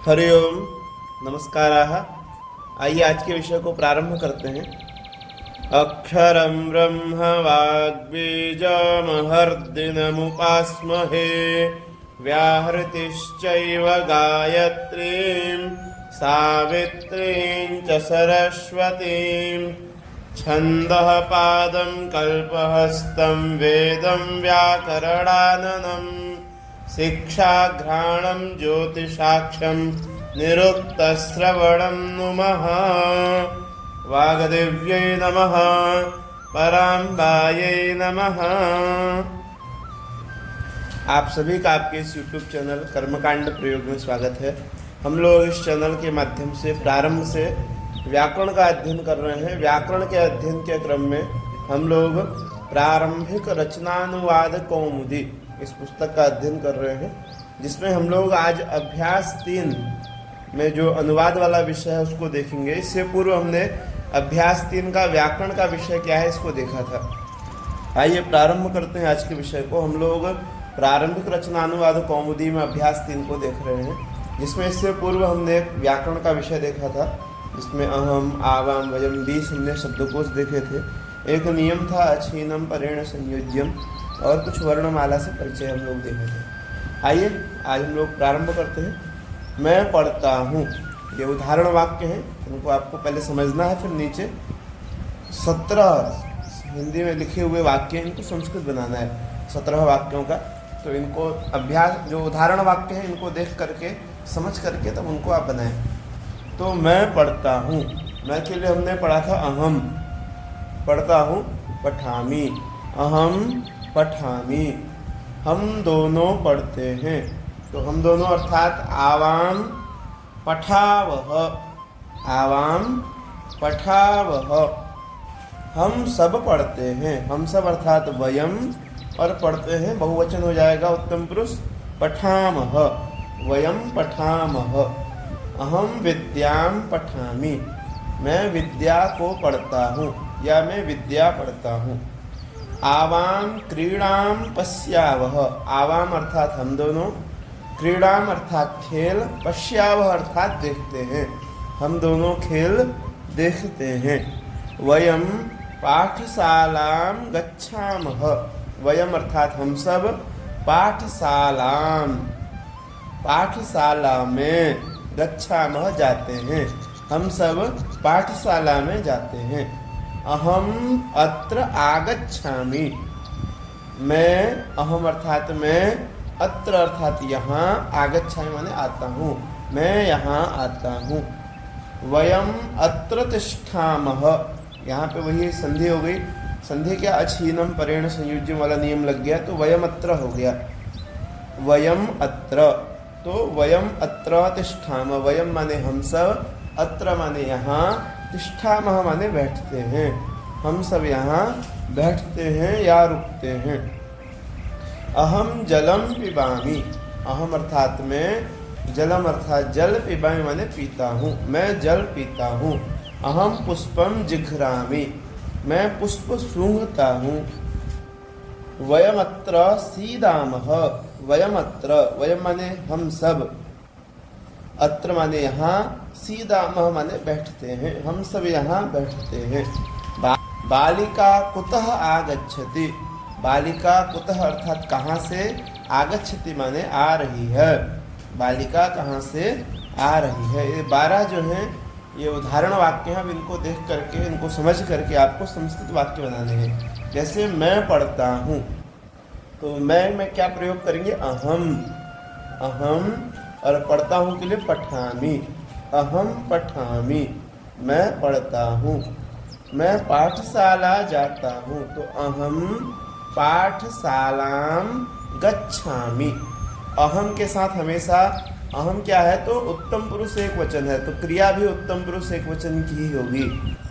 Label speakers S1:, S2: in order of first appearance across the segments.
S1: हरि ओम। नमस्काराः। आइए आज के विषय को प्रारंभ करते हैं। अक्षरं ब्रह्म वाग्बीजमहर्दिनमुपास्महे व्याहृतिश्चैव गायत्रीं सावित्रीं च सरस्वतीं छन्दः पादं कल्पहस्तं वेदं व्याकरणाननं शिक्षाघ्राणं ज्योतिषाक्षं निरुक्तश्रवणं नुमः वागदेव्यै नमः पराम्बायै नमः। आप सभी का आपके इस YouTube चैनल कर्मकांड प्रयोग में स्वागत है। हम लोग इस चैनल के माध्यम से प्रारंभ से व्याकरण का अध्ययन कर रहे हैं। व्याकरण के अध्ययन के क्रम में हम लोग प्रारंभिक रचनानुवाद कौमुदी इस पुस्तक का अध्ययन कर रहे हैं, जिसमें हम लोग आज अभ्यास 3 में जो अनुवाद वाला विषय है उसको देखेंगे। इससे पूर्व हमने अभ्यास 3 का व्याकरण का विषय क्या है इसको देखा था। आइए प्रारंभ करते हैं आज के विषय को। हम लोग प्रारंभिक रचनानुवाद कौमुदी में अभ्यास 3 को देख रहे हैं, जिसमें इससे पूर्व हमने व्याकरण का विषय देखा था, जिसमें अहम आवाम वयम 20 हमने शब्दकोश देखे थे। एक नियम था अछीनम परेण संयोज्यम और कुछ वर्णमाला से परिचय हम लोग देखे थे। आइए आज हम लोग प्रारंभ करते हैं। मैं पढ़ता हूँ, ये उदाहरण वाक्य हैं, इनको आपको पहले समझना है, फिर नीचे 17 हिंदी में लिखे हुए वाक्य इनको संस्कृत बनाना है, 17 वाक्यों का। तो इनको अभ्यास जो उदाहरण वाक्य हैं इनको देख करके समझ करके तब उनको आप बनाएं। तो मैं पढ़ता हूँ, मैं के लिए हमने पढ़ा था अहम, पढ़ता हूँ पठामी, अहम पठामी। हम दोनों पढ़ते हैं, तो हम दोनों अर्थात आवाम पठावह, आवाम पठावह। हम सब पढ़ते हैं, हम सब अर्थात वयम, और पढ़ते हैं बहुवचन हो जाएगा उत्तम पुरुष पठामह, वयम पठामह। अहम विद्यां पठामि, मैं विद्या को पढ़ता हूँ या मैं विद्या पढ़ता हूँ। आवाम क्रीड़ां पश्यावह, आवाम अर्थात हम दोनों, क्रीड़ाम अर्थात खेल, पश्यावह अर्थात देखते हैं, हम दोनों खेल देखते हैं। वयम पाठशालां गच्छामः, वयम अर्थात हम सब पाठशालां, पाठशाला में, गच्छामः जाते हैं, हम सब पाठशाला में जाते हैं। अहम अत्र आगच्छामि, मैं, अहम अर्थात मैं, अत्र अर्थात यहाँ, आगच्छामि माने आता हूँ, मैं यहाँ आता हूँ। वयम अत्र तिष्ठामः, यहाँ पे वही संधि हो गई। संधि क्या, अछीनम परेण संयोज्यम वाला नियम लग गया, तो वयम अत्र हो गया। वयम अत्र, तो वयम अत्र तिष्ठामः, वयम माने हम सब, अत्र माने यहाँ, तिष्ठामः माने बैठते हैं, हम सब यहाँ बैठते हैं या रुकते हैं। अहम जलम पिबामि, अहम अर्थात मैं, जलम अर्थात जल, पिबामि माने पीता हूँ, मैं जल पीता हूँ। अहम पुष्पम जिघ्रामि, मैं पुष्प सूंघता हूँ। वयम अत्र सीदामः, वयम अत्र, वयम माने हम सब, अत्र माने यहाँ, सीदामः माने बैठते हैं, हम सब यहाँ बैठते हैं। बालिका कुतः आगच्छति, बालिका कुतः अर्थात कहाँ से, आगच्छति माने आ रही है, बालिका कहाँ से आ रही है। ये 12 जो हैं ये उदाहरण वाक्य हैं। अब इनको देख करके, इनको समझ करके आपको संस्कृत वाक्य बनाने हैं। जैसे मैं पढ़ता हूँ, तो मैं में क्या प्रयोग करेंगे, अहम, अहम, और पढ़ता हूँ के लिए पठामि, अहम पठामि, मैं पढ़ता हूँ। मैं पाठशाला जाता हूँ, तो अहम पाठशालां गच्छामि। अहम के साथ हमेशा, अहम क्या है, तो उत्तम पुरुष एक वचन है, तो क्रिया भी उत्तम पुरुष एक वचन की ही होगी।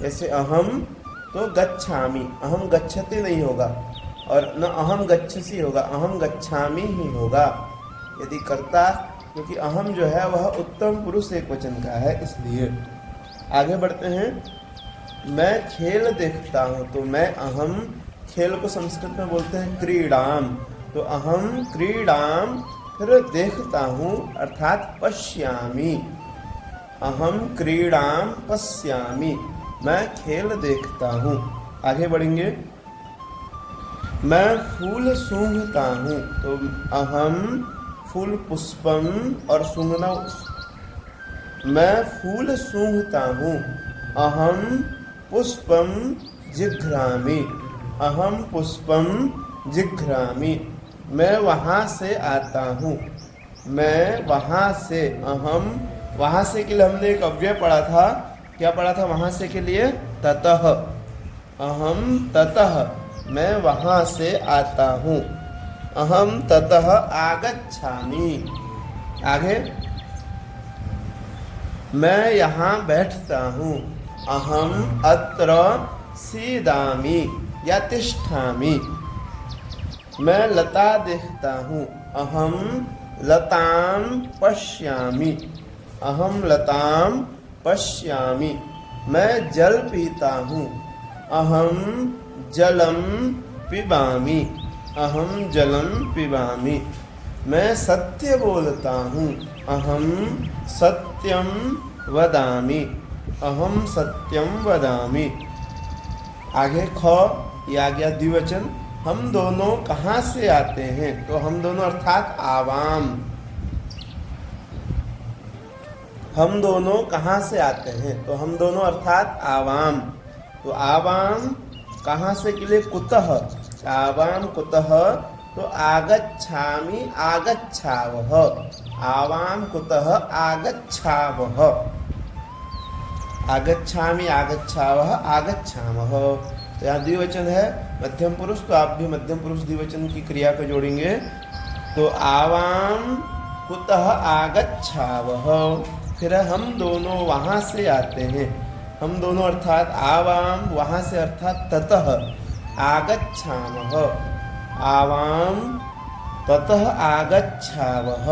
S1: जैसे अहम तो गच्छामि, अहम गच्छति नहीं होगा, और न अहम गच्छसि होगा, अहम गच्छामि ही होगा यदि कर्ता, क्योंकि अहम जो है वह उत्तम पुरुष एक वचन का है, इसलिए। आगे बढ़ते हैं। मैं खेल देखता हूँ, तो मैं, अहम, खेल को संस्कृत में बोलते हैं क्रीडाम, तो अहम क्रीडाम फिर देखता हूँ अर्थात पश्यामि। अहम क्रीडां पश्यामि, मैं खेल देखता हूँ। आगे बढ़ेंगे। मैं फूल सूंघता हूँ, तो अहम फूल पुष्पम और सूंघना। मैं फूल सूंघता हूँ, अहम पुष्पम जिघ्रामि। अहम पुष्पम जिघ्रामि, मैं वहाँ से आता हूँ। मैं वहाँ से, अहम वहाँ से के लिए हमने एक अव्यय पढ़ा था। क्या पढ़ा था वहाँ से के लिए? ततः। अहम ततः, मैं वहाँ से आता हूँ। अहम ततः आगच्छामि। आगे। मैं यहाँ बैठता हूँ, अहम अत्र सीदामि या तिष्ठामि। मैं लता देखता हूँ, अहम लतां पश्यामि। अहम लतां पश्यामि। मैं जल पीता हूँ, अहम जलम पिबामि। अहम जलम पिबामि। मैं सत्य बोलता हूँ, अहम सत्यम वदामि। अहम सत्यम वदामि। आगे ख, ये आ गया द्विवचन। हम दोनों कहाँ से आते हैं? तो हम दोनों अर्थात आवाम। हम दोनों कहाँ से आते हैं? तो हम दोनों अर्थात आवाम। तो आवाम कहाँ से के लिए? कुतः। आवाम कुतः, तो आगच्छामि आगच्छावः। आवाम कुतः आगच्छावः। आगच्छामि आगच्छावः आगच्छामः। तो यहाँ द्विवचन है, मध्यम पुरुष, तो आप भी मध्यम पुरुष द्विवचन की क्रिया को जोड़ेंगे। तो आवाम कुतः आगच्छावः। फिर हम दोनों वहाँ से आते हैं। हम दोनों अर्थात आवाम, वहाँ से अर्थात ततः। आगच्छामः, आवाम ततः आगच्छावः।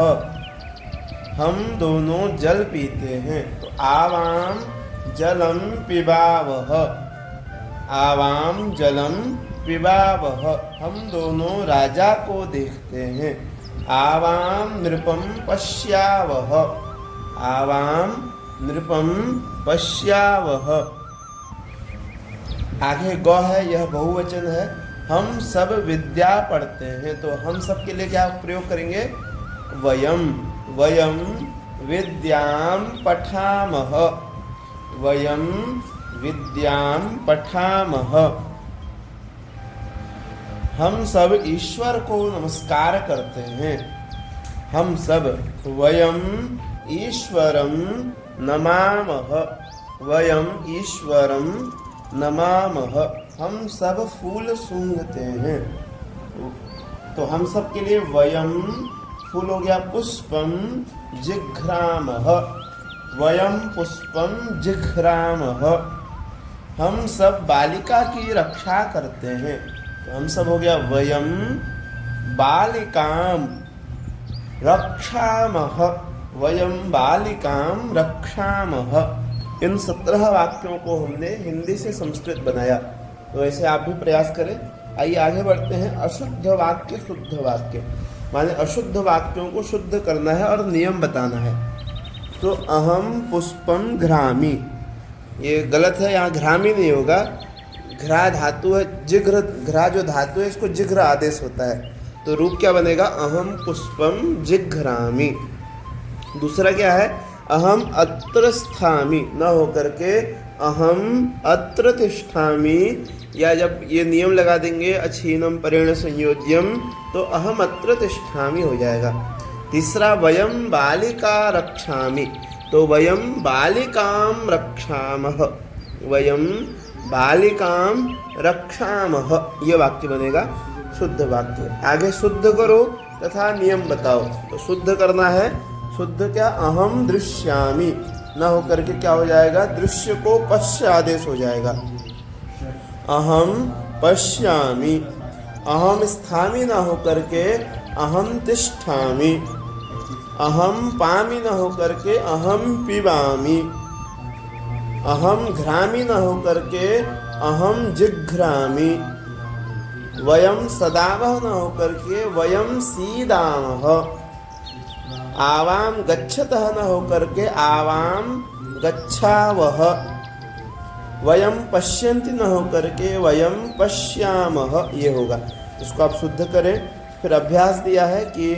S1: हम दोनों जल पीते हैं, तो आवाम जलम पिबावः। आवाम जलम पिबावः। हम दोनों राजा को देखते हैं, आवाम नृपम पश्यावः। आवाम नृपम पश्यावः। आगे ग है, यह बहुवचन है। हम सब विद्या पढ़ते हैं, तो हम सब के लिए क्या प्रयोग करेंगे? वयम। वयम विद्याम पठामः। वयम विद्याम पठामः। हम सब ईश्वर को नमस्कार करते हैं। हम सब वयम ईश्वरम नमामः। वयम ईश्वरम नमामः। हम सब फूल सूंघते हैं, तो हम सब के लिए वयम फूल हो गया पुष्पम जिघ्रामः। वयम पुष्पम जिघ्रामः। हम सब बालिका की रक्षा करते हैं, तो हम सब हो गया वयम बालिकाम रक्षामः। वयम बालिकाम रक्षामः। इन 17 वाक्यों को हमने हिंदी से संस्कृत बनाया, तो ऐसे आप भी प्रयास करें। आइए आगे बढ़ते हैं। अशुद्ध वाक्य शुद्ध वाक्य, माने अशुद्ध वाक्यों को शुद्ध करना है और नियम बताना है। तो अहम पुष्पम घ्रामि, ये गलत है, यहाँ घ्रामि नहीं होगा। घ्रा धातु है, जिघ्र, घ्रा जो धातु है इसको जिघ्र आदेश होता है, तो रूप क्या बनेगा? अहम पुष्पम जिघ्रामि। दूसरा क्या है? अहम अत्र स्थामि, न होकर के अहम अत्र तिष्ठामि, या जब ये नियम लगा देंगे अछीनम परेण संयोज्यम, तो अहम अत्र तिष्ठामि हो जाएगा। तीसरा वयम बालिका रक्षामि, तो वयम बालिकाम रक्षामः। वयम बालिकाम रक्षामः, ये वाक्य बनेगा शुद्ध वाक्य। आगे शुद्ध करो तथा नियम बताओ। तो शुद्ध करना है, शुद्ध क्या? अहम दृश्यामि, न होकर के क्या हो जाएगा? दृश्य को पश्य आदेश हो जाएगा। अहम पश्यामि। अहम स्थामि न होकर के अहम तिष्ठामि। अहम पामि न होकर के अहम पिबामि। अहम घ्रामि न होकर के अहम जिघ्रामि। वयम सदावः न होकर के वयम सीदामः। आवाम गच्छतः न होकर के आवाम गच्छावह, वयम पश्यन्ति न होकर के वयम पश्यामः, ये होगा। इसको आप शुद्ध करें। फिर अभ्यास दिया है कि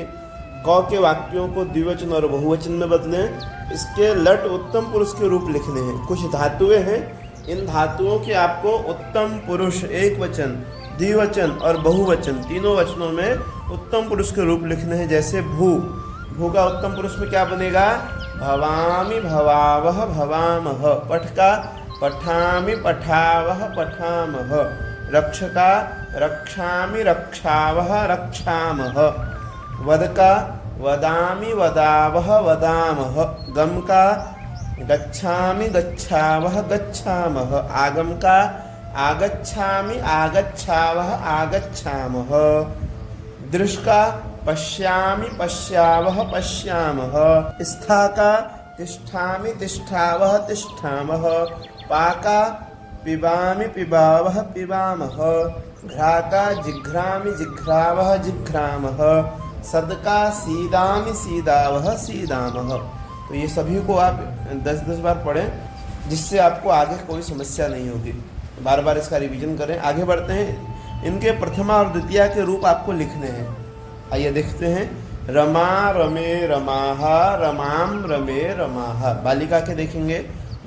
S1: क के वाक्यों को द्विवचन और बहुवचन में बदलें। इसके लट उत्तम पुरुष के रूप लिखने हैं। कुछ धातुएं हैं, इन धातुओं के आपको उत्तम पुरुष एक वचन, द्विवचन और बहुवचन तीनों वचनों में उत्तम पुरुष के रूप लिखने हैं। जैसे भू, भू का उत्तम पुरुष में क्या बनेगा? भवामि भवावह भवामह। पठ का पठामि पठावह पठामह। रक्ष का रक्षामि रक्षावह रक्षामः। वद का वदामि वदावह वदामः। गम का गच्छामि गच्छावह गच्छामः। आगम का आगच्छामि आगच्छावह आगच्छामः। दृश का पश्यामि पश्यावह पश्यामः। स्था का तिष्ठामि तिष्ठावह तिष्ठामः। पा का पिबामि पिबावह पिबामः। घ्रा का जिघ्रामि जिघ्रावह जिघ्रामः। सद का सीदामि सीदावह सीदामः। तो ये सभी को आप 10-10 बार पढ़ें, जिससे आपको आगे कोई समस्या नहीं होगी। बार बार इसका रिवीजन करें। आगे बढ़ते हैं। इनके प्रथमा और द्वितीया के रूप आपको लिखने हैं। आइए देखते हैं। रमा रमे रमाहा रमाम रमे रमाहा। बालिका के देखेंगे।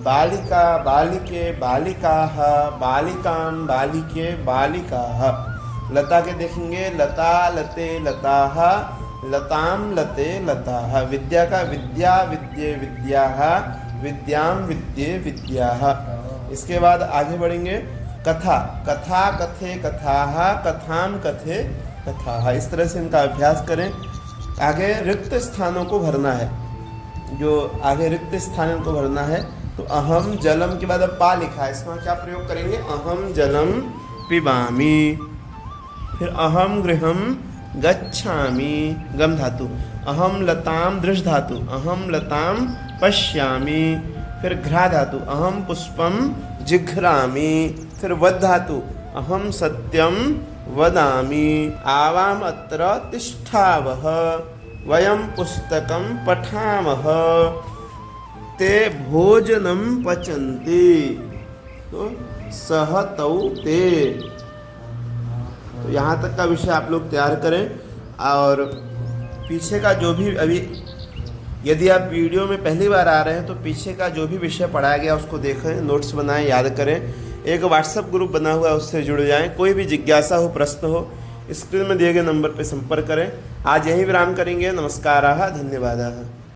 S1: बालिका बालिके बालिकाः बालिकां बालिके बालिकाः। लता के देखेंगे। लता लते लताः लतां लते लताः। विद्या का विद्या विद्ये विद्याः विद्यां विद्ये विद्याः। इसके बाद आगे बढ़ेंगे। कथा कथा कथे कथाः कथां कथे कथाः। इस तरह से इनका अभ्यास करें। आगे रिक्त स्थानों को भरना है। जो आगे रिक्त स्थान इनको भरना है। तो अहम जलम के बाद अब पा लिखा है, इसमें क्या प्रयोग करेंगे? अहम जलम पिबामि। फिर अहम गृहम गच्छामि, गम धातु। अहम लताम दृश धातु। अहम लताम पश्यामि। फिर घ्रा धातु। अहम पुष्पम जिघ्रामि। फिर वद धातु। अहम सत्यम वदामि। आवाम अत्र तिष्ठावः। वयम पुस्तकं पठामः। ते भोजनं पचन्ति। तो सह तौ ते। तो यहाँ तक का विषय आप लोग तैयार करें। और पीछे का जो भी अभी, यदि आप वीडियो में पहली बार आ रहे हैं तो पीछे का जो भी विषय पढ़ाया गया उसको देखें, नोट्स बनाएं, याद करें। एक व्हाट्सएप ग्रुप बना हुआ है, उससे जुड़ जाएं। कोई भी जिज्ञासा हो, प्रश्न हो, स्क्रीन में दिए गए नंबर पर संपर्क करें। आज यही विराम करेंगे। नमस्काराः, धन्यवादाः।